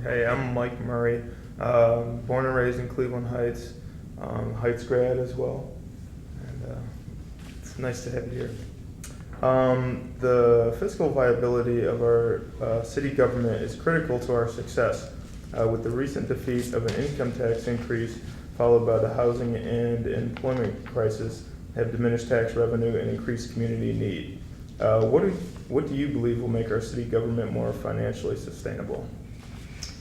Hey, I'm Mike Murray, born and raised in Cleveland Heights, Heights grad as well, and it's nice to have you here. The fiscal viability of our city government is critical to our success. With the recent defeat of an income tax increase followed by the housing and employment crisis have diminished tax revenue and increased community need. What do you believe will make our city government more financially sustainable?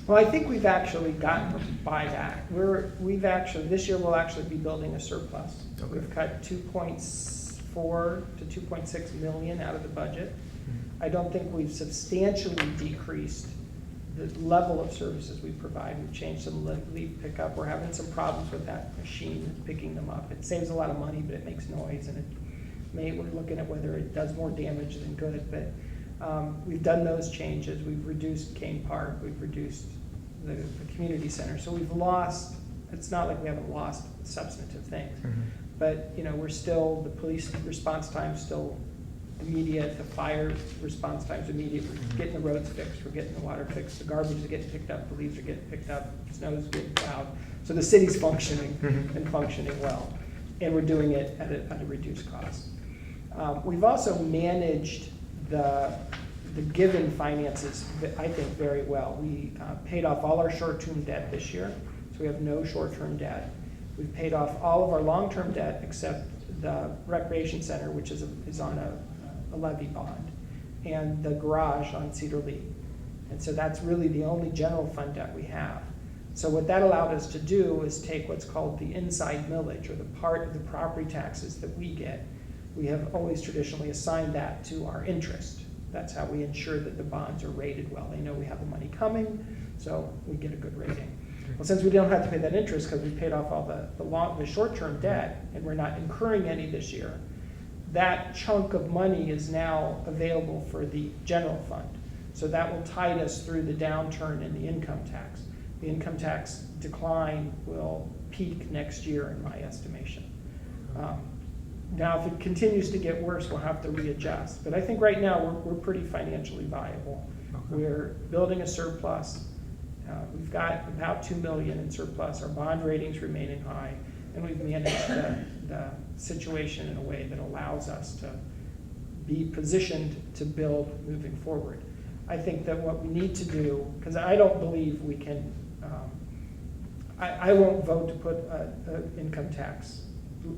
Well, I think we've actually gotten by that. This year we'll actually be building a surplus. Okay. We've cut 2.4 to 2.6 million out of the budget. I don't think we've substantially decreased the level of services we provide. We've changed some leaf pickup. We're having some problems with that machine picking them up. It saves a lot of money, but it makes noise, and we're looking at whether it does more damage than good. But we've done those changes. We've reduced Kane Park. We've reduced the community center. So we've lost. It's not like we haven't lost substantive things, but we're still, the police response time's still immediate. The fire response time's immediate. We're getting the roads fixed. We're getting the water fixed. The garbage is getting picked up. The leaves are getting picked up. Snow is getting plowed. So the city's functioning and functioning well, and we're doing it at a reduced cost. We've also managed the given finances, I think, very well. We paid off all our short-term debt this year, so we have no short-term debt. We've paid off all of our long-term debt except the recreation center, which is on a levy bond, and the garage on Cedar Lee. And so that's really the only general fund debt we have. So what that allowed us to do is take what's called the inside millage, or the part of the property taxes that we get. We have always traditionally assigned that to our interest. That's how we ensure that the bonds are rated well. They know we have the money coming, so we get a good rating. Well, since we don't have to pay that interest because we paid off all the short-term debt and we're not incurring any this year, that chunk of money is now available for the general fund. So that will tide us through the downturn in the income tax. The income tax decline will peak next year in my estimation. Now, if it continues to get worse, we'll have to readjust. But I think right now we're pretty financially viable. Okay. We're building a surplus. We've got about $2 million in surplus. Our bond rating's remaining high, and we've managed the situation in a way that allows us to be positioned to build moving forward. I think that what we need to do, because I don't believe we can, I won't vote to put an income tax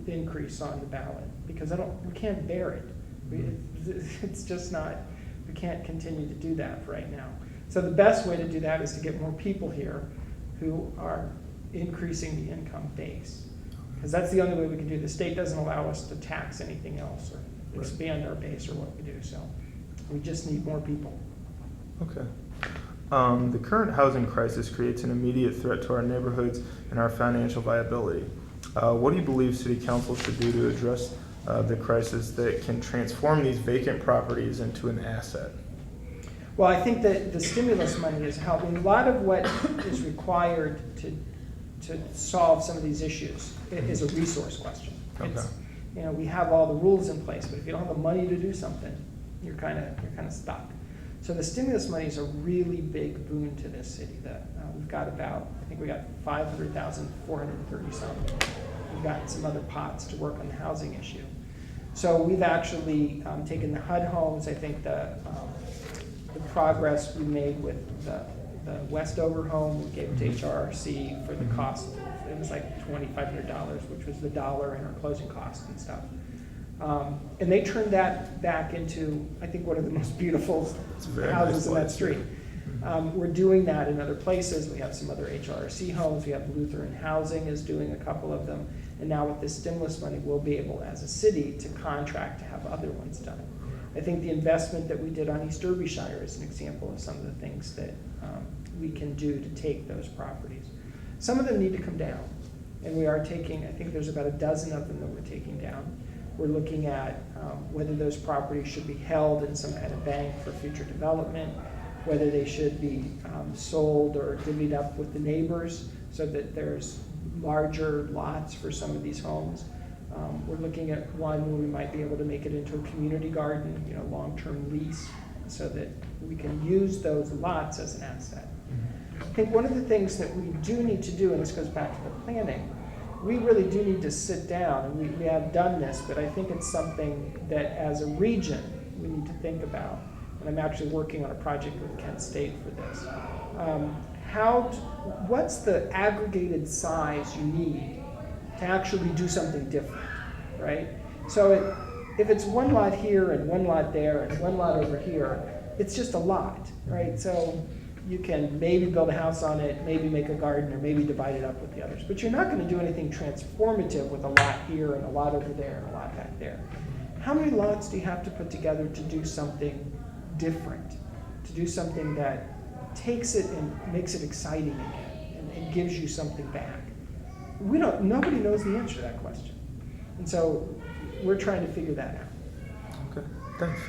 increase on the ballot because we can't bear it. It's just not, we can't continue to do that right now. So the best way to do that is to get more people here who are increasing the income base, because that's the only way we can do it. The state doesn't allow us to tax anything else or expand our base or what we do. So we just need more people. Okay. The current housing crisis creates an immediate threat to our neighborhoods and our financial viability. What do you believe City Council should do to address the crisis that can transform these vacant properties into an asset? Well, I think that the stimulus money is helping. A lot of what is required to solve some of these issues is a resource question. Okay. We have all the rules in place, but if you don't have the money to do something, you're kind of stuck. So the stimulus money is a really big boon to this city. We've got we got 500,430 something. We've got some other pots to work on the housing issue. So we've actually taken the HUD homes. I think the progress we made with the Westover home, we gave it to HRRC for the cost. It was like $2,500, which was the dollar in our closing costs and stuff. And they turned that back into, I think, one of the most beautiful houses in that street. We're doing that in other places. We have some other HRC homes. We have Lutheran Housing is doing a couple of them. And now with this stimulus money, we'll be able, as a city, to contract to have other ones done. I think the investment that we did on East Derbyshire is an example of some of the things that we can do to take those properties. Some of them need to come down. And we are taking, I think there's about a dozen of them that we're taking down. We're looking at whether those properties should be held in some kind of bank for future development, whether they should be sold or divvied up with the neighbors so that there's larger lots for some of these homes. We're looking at one where we might be able to make it into a community garden, long-term lease, so that we can use those lots as an asset. I think one of the things that we do need to do, and this goes back to the planning, we really do need to sit down, and we have done this, but I think it's something that as a region, we need to think about. And I'm actually working on a project with Kent State for this. What's the aggregated size you need to actually do something different, right? So if it's one lot here and one lot there and one lot over here, it's just a lot, right? So you can maybe build a house on it, maybe make a garden, or maybe divide it up with the others. But you're not going to do anything transformative with a lot here and a lot over there and a lot back there. How many lots do you have to put together to do something different, to do something that takes it and makes it exciting again and gives you something back? Nobody knows the answer to that question. And so we're trying to figure that out. Okay, thanks.